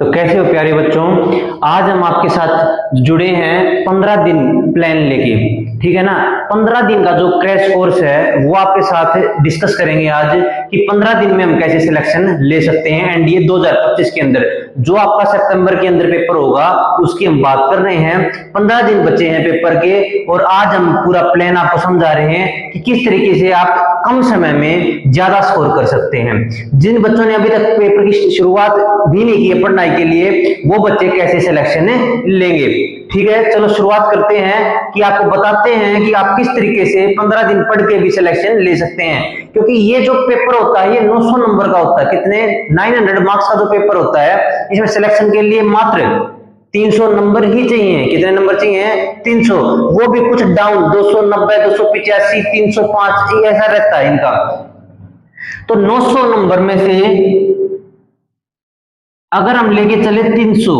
तो कैसे हो प्यारे बच्चों, आज हम आपके साथ जुड़े हैं 15 दिन प्लान लेके। ठीक है ना। 15 दिन का जो क्रैश कोर्स है वो आपके साथ डिस्कस करेंगे आज कि 15 दिन में हम कैसे सिलेक्शन ले सकते हैं एनडीए 2025 के अंदर। जो आपका सितंबर के अंदर पेपर होगा उसकी हम बात कर रहे हैं। 15 दिन बचे हैं पेपर के और आज हम पूरा प्लान आपको समझा रहे हैं कि किस तरीके से आप कम समय में ज्यादा स्कोर कर सकते हैं। जिन बच्चों ने अभी तक पेपर की शुरुआत भी नहीं की है पढ़ाई के लिए, वो बच्चे कैसे सिलेक्शन लेंगे। ठीक है, चलो शुरुआत करते हैं कि आपको बताते हैं कि आप किस तरीके से 15 दिन पढ़ के भी सिलेक्शन ले सकते हैं। क्योंकि ये जो पेपर होता है ये 900 नंबर का होता है। कितने 900 मार्क्स का जो पेपर होता है, इसमें सिलेक्शन के लिए मात्र 300 नंबर ही चाहिए। कितने नंबर चाहिए? 300। वो भी कुछ डाउन 290, 285, 305 ऐसा रहता है इनका। तो 900 नंबर में से अगर हम लेके चले 300,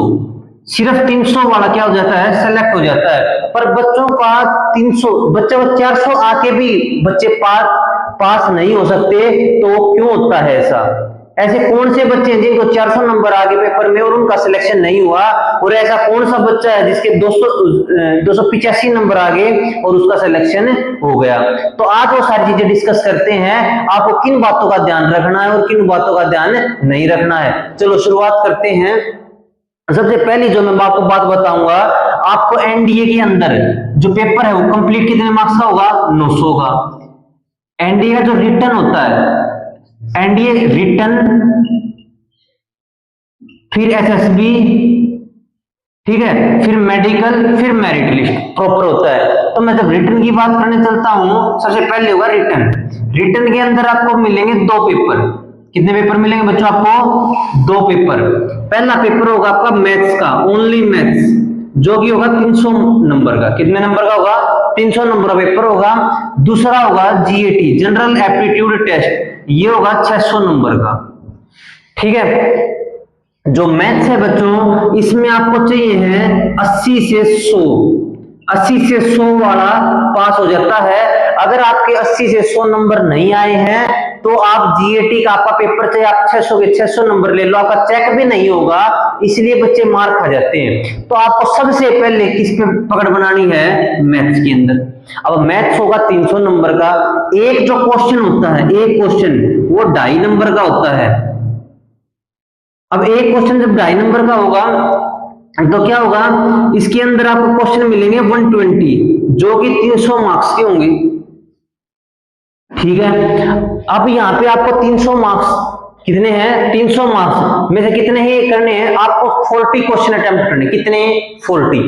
सिर्फ 300 वाला क्या हो जाता है? सेलेक्ट हो जाता है। पर बच्चों का 300 बच्चे 400 आके भी बच्चे पास नहीं हो सकते। तो क्यों होता है ऐसा? ऐसे कौन से बच्चे हैं जिनको 400 नंबर आगे पेपर में और उनका सिलेक्शन नहीं हुआ? और ऐसा कौन सा बच्चा है जिसके 285 नंबर आगे और उसका सिलेक्शन हो गया? तो आज वो सारी चीजें डिस्कस करते हैं, आपको किन बातों का ध्यान रखना है और किन बातों का ध्यान नहीं रखना है। चलो शुरुआत करते हैं। सबसे पहली जो मैं आपको बात बताऊंगा, आपको एनडीए के अंदर जो पेपर है वो कंप्लीट कितने मार्क्स का होगा? 900 का। एनडीए का जो रिटर्न होता है, एनडीए रिटर्न, फिर एसएसबी, ठीक है, फिर मेडिकल, फिर मेरिट लिस्ट प्रॉपर होता है। तो मैं जब रिटर्न की बात करने चलता हूं, सबसे पहले होगा रिटर्न। रिटर्न के अंदर आपको मिलेंगे 2 पेपर। कितने पेपर मिलेंगे बच्चों आपको? 2 पेपर। पहला पेपर होगा आपका मैथ्स का, ओनली मैथ्स, जो कि होगा 300 नंबर का। कितने नंबर का होगा? 300 नंबर का पेपर होगा। दूसरा होगा जीएटी, जनरल एप्टीट्यूड टेस्ट, ये होगा 600 नंबर का। ठीक है। जो मैथ्स है बच्चों, इसमें आपको चाहिए है 80 से 100। 80 से 100 वाला पास हो जाता है। अगर आपके 80 से 100 नंबर नहीं आए हैं तो आप जीएटी का आपका पेपर चाहे आप 600 के 600 नंबर ले लो, आपका चेक भी नहीं होगा, इसलिए बच्चे मार खा जाते हैं। तो आपको सबसे पहले किस पे पकड़ बनानी है? मैथ्स के अंदर। अब मैथ्स होगा 300 नंबर का। एक जो क्वेश्चन होता है, एक क्वेश्चन वो 2.5 नंबर का होता है। अब एक क्वेश्चन जब 2.5 नंबर का होगा तो क्या होगा? इसके अंदर आपको क्वेश्चन मिलेंगे 120, जो कि 300 मार्क्स के होंगे। ठीक है। अब यहाँ पे आपको 300 मार्क्स कितने हैं? 300 मार्क्स में से कितने ही करने हैं आपको? 40 क्वेश्चन अटेम्प्ट करने। कितने? 40।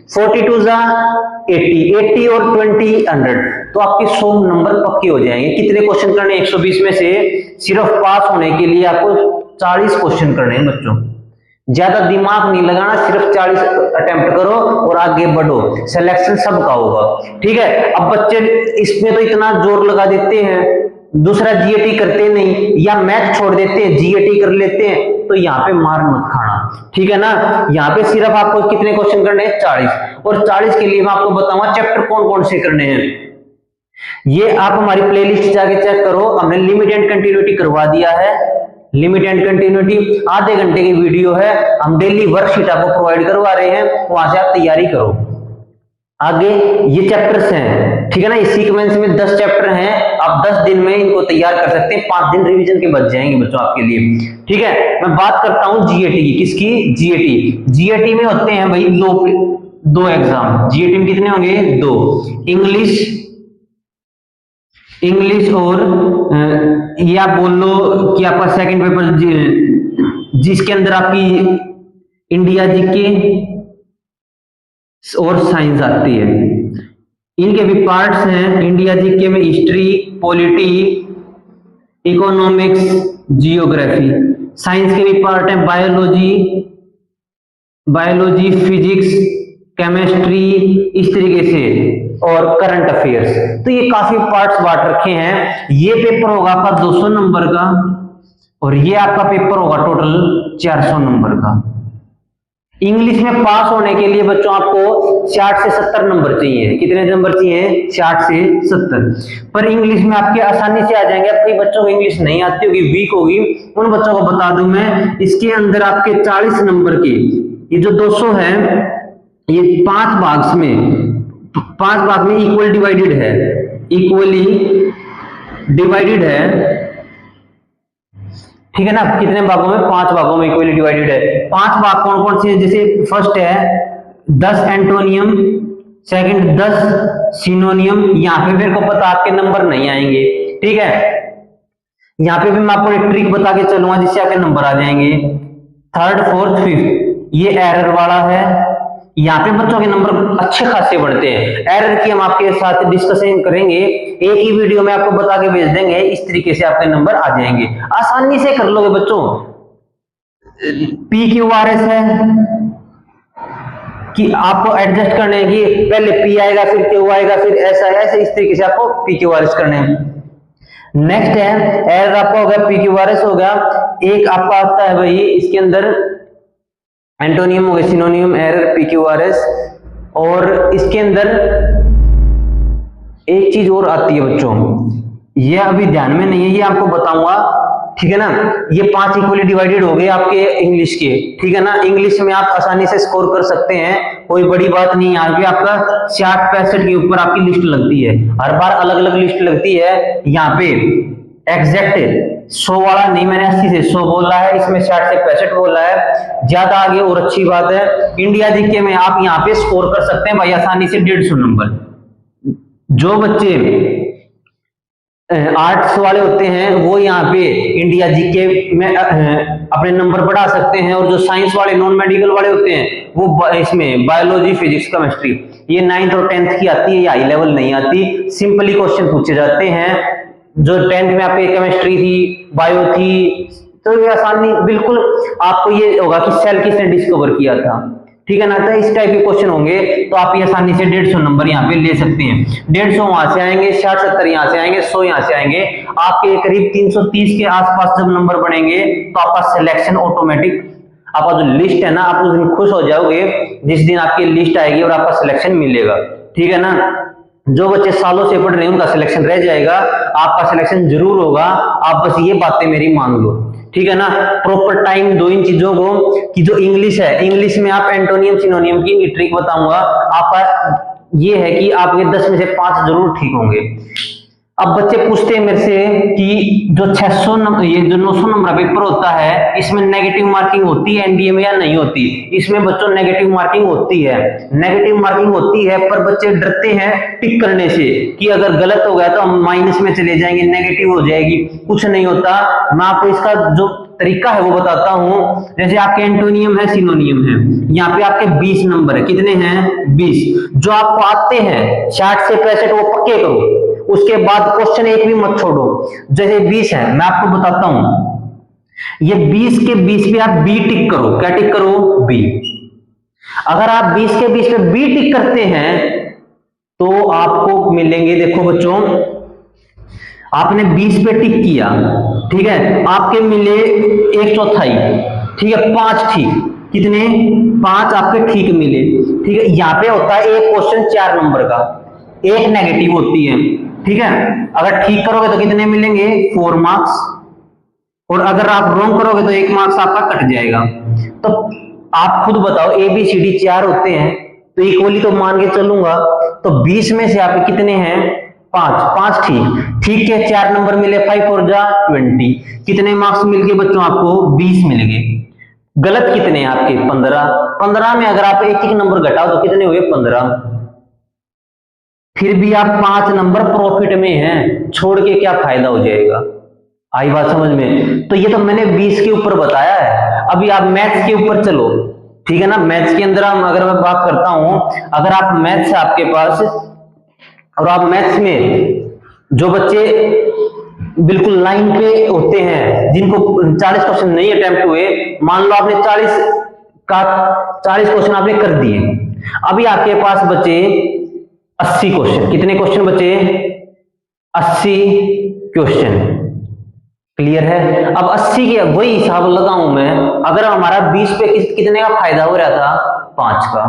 42 जा 80, 80 और 20 100, तो आपके 100 नंबर पक्के हो जाएंगे। कितने क्वेश्चन करने? 120 में से सिर्फ पास होने के लिए आपको 40 क्वेश्चन करने हैं बच्चों। ज्यादा दिमाग नहीं लगाना, सिर्फ 40 अटेम्प्ट करो और आगे बढ़ो, सिलेक्शन सबका होगा। ठीक है। अब बच्चे इसमें तो इतना जोर लगा देते हैं, दूसरा जीएटी करते नहीं या मैथ छोड़ देते हैं, जीएटी कर लेते हैं, तो यहाँ पे मार मत खाना। ठीक है ना। यहाँ पे सिर्फ आपको कितने क्वेश्चन करने हैं? 40। और 40 के लिए मैं आपको बताऊंगा चैप्टर कौन कौन से करने हैं। ये आप हमारी प्लेलिस्ट जाके चेक करो, हमने लिमिट एंड कंटिन्यूटी करवा दिया है। लिमिट एंड कंटिन्यूटी आधे घंटे की वीडियो है, हम डेली वर्कशीट आपको प्रोवाइड करवा रहे हैं, वहां से आप तैयारी करो। आगे ये चैप्टर्स हैं, ठीक है ना। इस सीक्वेंस में 10 चैप्टर हैं, आप 10 दिन में इनको तैयार कर सकते हैं। 5 दिन रिवीजन के बच जाएंगे बच्चों आपके लिए। ठीक है। मैं बात करता हूं जीएटी की। किसकी? जीएटी। जीएटी में होते हैं भाई दो एग्जाम। जीएटी में कितने होंगे? 2। इंग्लिश और ये आप बोल लो कि आपका सेकंड पेपर जिसके अंदर आपकी इंडिया जीके और साइंस आती है। इनके भी पार्ट्स हैं। इंडिया जीके में history, polity, economics, geography. Science के भी पार्ट हैं, बायोलॉजी, फिजिक्स, केमिस्ट्री, इस तरीके से, और करंट अफेयर्स। तो ये काफी पार्ट्स बांट रखे हैं। ये पेपर होगा आपका 200 नंबर का और ये आपका पेपर होगा टोटल 400 नंबर का। इंग्लिश में पास होने के लिए बच्चों आपको 60 से 70 नंबर चाहिए। कितने नंबर चाहिए? 60 से 70। पर इंग्लिश में आपके आसानी से आ जाएंगे। अब कई बच्चों को इंग्लिश नहीं आती होगी, वीक होगी, उन बच्चों को बता दूं मैं, इसके अंदर आपके 40 नंबर के ये जो 200 है, ये 5 भाग में इक्वल डिवाइडेड है, इक्वली डिवाइडेड है। ठीक है ना? कितने भागों में? 5 भागों में इक्वली डिवाइडेड है। 5 भाग कौन कौन से? जैसे फर्स्ट है 10 एंटोनियम, सेकंड 10 सिनोनियम। यहाँ पे मेरे को पता आपके नंबर नहीं आएंगे, ठीक है? यहाँ पे भी मैं आपको एक ट्रिक बता के चलूंगा जिससे आपके नंबर आ जाएंगे। थर्ड, फोर्थ, फिफ्थ ये एरर वाला है। यहाँ पे बच्चों के नंबर अच्छे खासे बढ़ते हैं। एरर की हम आपके साथ डिस्कशन करेंगे, एक ही वीडियो में आपको बता के भेज देंगे। इस तरीके से आपके नंबर आ जाएंगे, आसानी से कर लोगे बच्चों। पी क्यू आर एस है कि आपको एडजस्ट करने की, पहले पी आएगा फिर क्यू आएगा फिर ऐसा ऐसे, इस तरीके से आपको पी क्यू आर एस करने हैं। नेक्स्ट है एरर आपका हो गया, पी क्यू आर एस हो गया। एक आपका आता है भाई इसके अंदर एंटोनियम हो गया, सिनोनियम, error, P Q R S. और इसके अंदर एक चीज और आती है बच्चों, ये अभी ध्यान में नहीं है, ये आपको बताऊंगा, ठीक है ना? ये 5 इक्वली डिवाइडेड हो गए आपके इंग्लिश के, ठीक है ना? इंग्लिश में आप आसानी से स्कोर कर सकते हैं, कोई बड़ी बात नहीं। यहाँ पे आपका 60-65 के ऊपर आपकी लिस्ट लगती है, हर बार अलग अलग लिस्ट लगती है। यहाँ पे एग्जैक्ट 100 वाला नहीं, मैंने 80 से 100 बोला है, इसमें 60 से 65 बोला है, ज्यादा आगे और अच्छी बात है। इंडिया जीके में आप यहाँ पे स्कोर कर सकते हैं भाई आसानी से 150 नंबर। जो बच्चे आर्ट्स वाले होते हैं वो यहाँ पे इंडिया जीके में अपने नंबर बढ़ा सकते हैं, और जो साइंस वाले, नॉन मेडिकल वाले होते हैं वो इसमें बायोलॉजी, फिजिक्स, केमिस्ट्री, ये 9th और 10th की आती है, ये हाई लेवल नहीं आती, सिंपली क्वेश्चन पूछे जाते हैं। जो 10th में आपके केमिस्ट्री थी, बायो थी, तो ये आसानी बिल्कुल आपको ये होगा कि सेल किसने डिस्कवर किया था, ठीक है ना? तो इस टाइप के क्वेश्चन होंगे तो आप ये आसानी से 150 नंबर यहाँ पे ले सकते हैं। 150 वहां से आएंगे, 60-70 यहाँ से आएंगे, 100 यहाँ से आएंगे, आपके करीब 330 के आसपास जब नंबर बनेंगे तो आपका सिलेक्शन ऑटोमेटिक, आपका जो लिस्ट है ना, आप उस दिन खुश हो जाओगे जिस दिन आपकी लिस्ट आएगी और आपका सिलेक्शन मिलेगा, ठीक है ना? जो बच्चे सालों से पढ़ रहे हैं उनका सिलेक्शन रह जाएगा, आपका सिलेक्शन जरूर होगा। आप बस ये बातें मेरी मान लो, ठीक है ना? प्रॉपर टाइम दो इन चीजों को, कि जो इंग्लिश है, इंग्लिश में आप एंटोनियम, सिनोनियम की ट्रिक बताऊंगा। आपका ये है कि आपके 10 में से 5 जरूर ठीक होंगे। अब बच्चे पूछते हैं मेरे से कि जो 600 नंबर, ये जो 900 नंबर पेपर होता है, इसमें नेगेटिव मार्किंग होती है एनडीए में या नहीं होती? इसमें बच्चों नेगेटिव मार्किंग होती है, नेगेटिव मार्किंग होती है, पर बच्चे डरते हैं टिक करने से कि अगर गलत हो गया तो हम माइनस में चले जाएंगे, नेगेटिव हो जाएगी। कुछ नहीं होता, मैं आपको इसका जो तरीका है वो बताता हूं। जैसे आपके एंटोनियम है, सिनोनियम है, यहाँ पे आपके 20 नंबर है, कितने हैं? 20। जो आपको आते हैं 60 से 65 वो पक्के करो, उसके बाद क्वेश्चन एक भी मत छोड़ो। जैसे 20 है, मैं आपको बताता हूं, ये 20 के 20 पे आप बी टिक करो। क्या टिक करो? बी। अगर आप 20 के 20 पे बी टिक करते हैं तो आपको मिलेंगे, देखो बच्चों, आपने 20 पे टिक किया, ठीक है, आपके मिले 1/4, ठीक है, 5 ठीक। कितने? 5 आपके ठीक मिले, ठीक है। यहाँ पे होता है एक क्वेश्चन 4 नंबर का, एक नेगेटिव होती है, ठीक है। अगर ठीक करोगे तो कितने मिलेंगे? 4 मार्क्स, और अगर आप रॉन्ग करोगे तो 1 मार्क्स आपका कट जाएगा। तो आप खुद बताओ, ए बी सी डी 4 होते हैं तो इक्वली तो मान के चलूंगा, तो 20 में से आपके कितने हैं? 5 ठीक, ठीक है, 4 नंबर मिले, 5 4 जा 20। कितने मार्क्स मिल गए बच्चों आपको? 20 मिल गए। गलत कितने हैं आपके? 15 में अगर आप एक नंबर घटाओ तो कितने हुए? 15। फिर भी आप 5 नंबर प्रॉफिट में हैं, छोड़ के क्या फायदा हो जाएगा? आई बात समझ में? तो ये तो मैंने 20 के ऊपर बताया है। अभी आप मैथ्स के ऊपर चलो, ठीक है ना। मैथ्स के अंदर अगर मैं बात करता हूं, अगर आप मैथ्स है आपके पास, और आप मैथ्स में जो बच्चे बिल्कुल लाइन पे होते हैं, जिनको 40 क्वेश्चन नहीं अटेम्प्ट हुए, मान लो आपने 40 क्वेश्चन आपने कर दिए, अभी आपके पास बचे 80 क्वेश्चन। कितने क्वेश्चन बचे? 80 क्वेश्चन। क्लियर है। अब 80 के वही हिसाब लगाऊं मैं, अगर हमारा 20 पे कितने का फायदा हो रहा था, 5 का,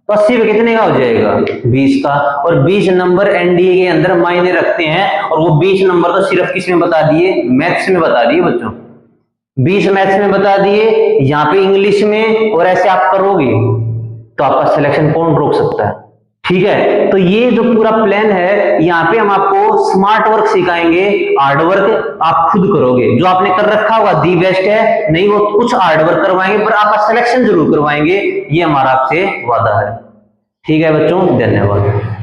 तो 80 पे कितने का हो जाएगा, 20 का। और 20 नंबर एनडीए के अंदर मायने रखते हैं, और वो 20 नंबर तो सिर्फ किस में बता दिए, मैथ्स में बता दिए बच्चों, 20 मैथ्स में बता दिए, यहाँ पे इंग्लिश में, और ऐसे आप करोगे तो आपका सिलेक्शन कौन रोक सकता है। ठीक है, तो ये जो पूरा प्लान है, यहाँ पे हम आपको स्मार्ट वर्क सिखाएंगे, हार्ड वर्क आप खुद करोगे, जो आपने कर रखा होगा दी बेस्ट है, नहीं वो कुछ हार्ड वर्क करवाएंगे पर आपका सिलेक्शन जरूर करवाएंगे, ये हमारा आपसे वादा है। ठीक है बच्चों, धन्यवाद।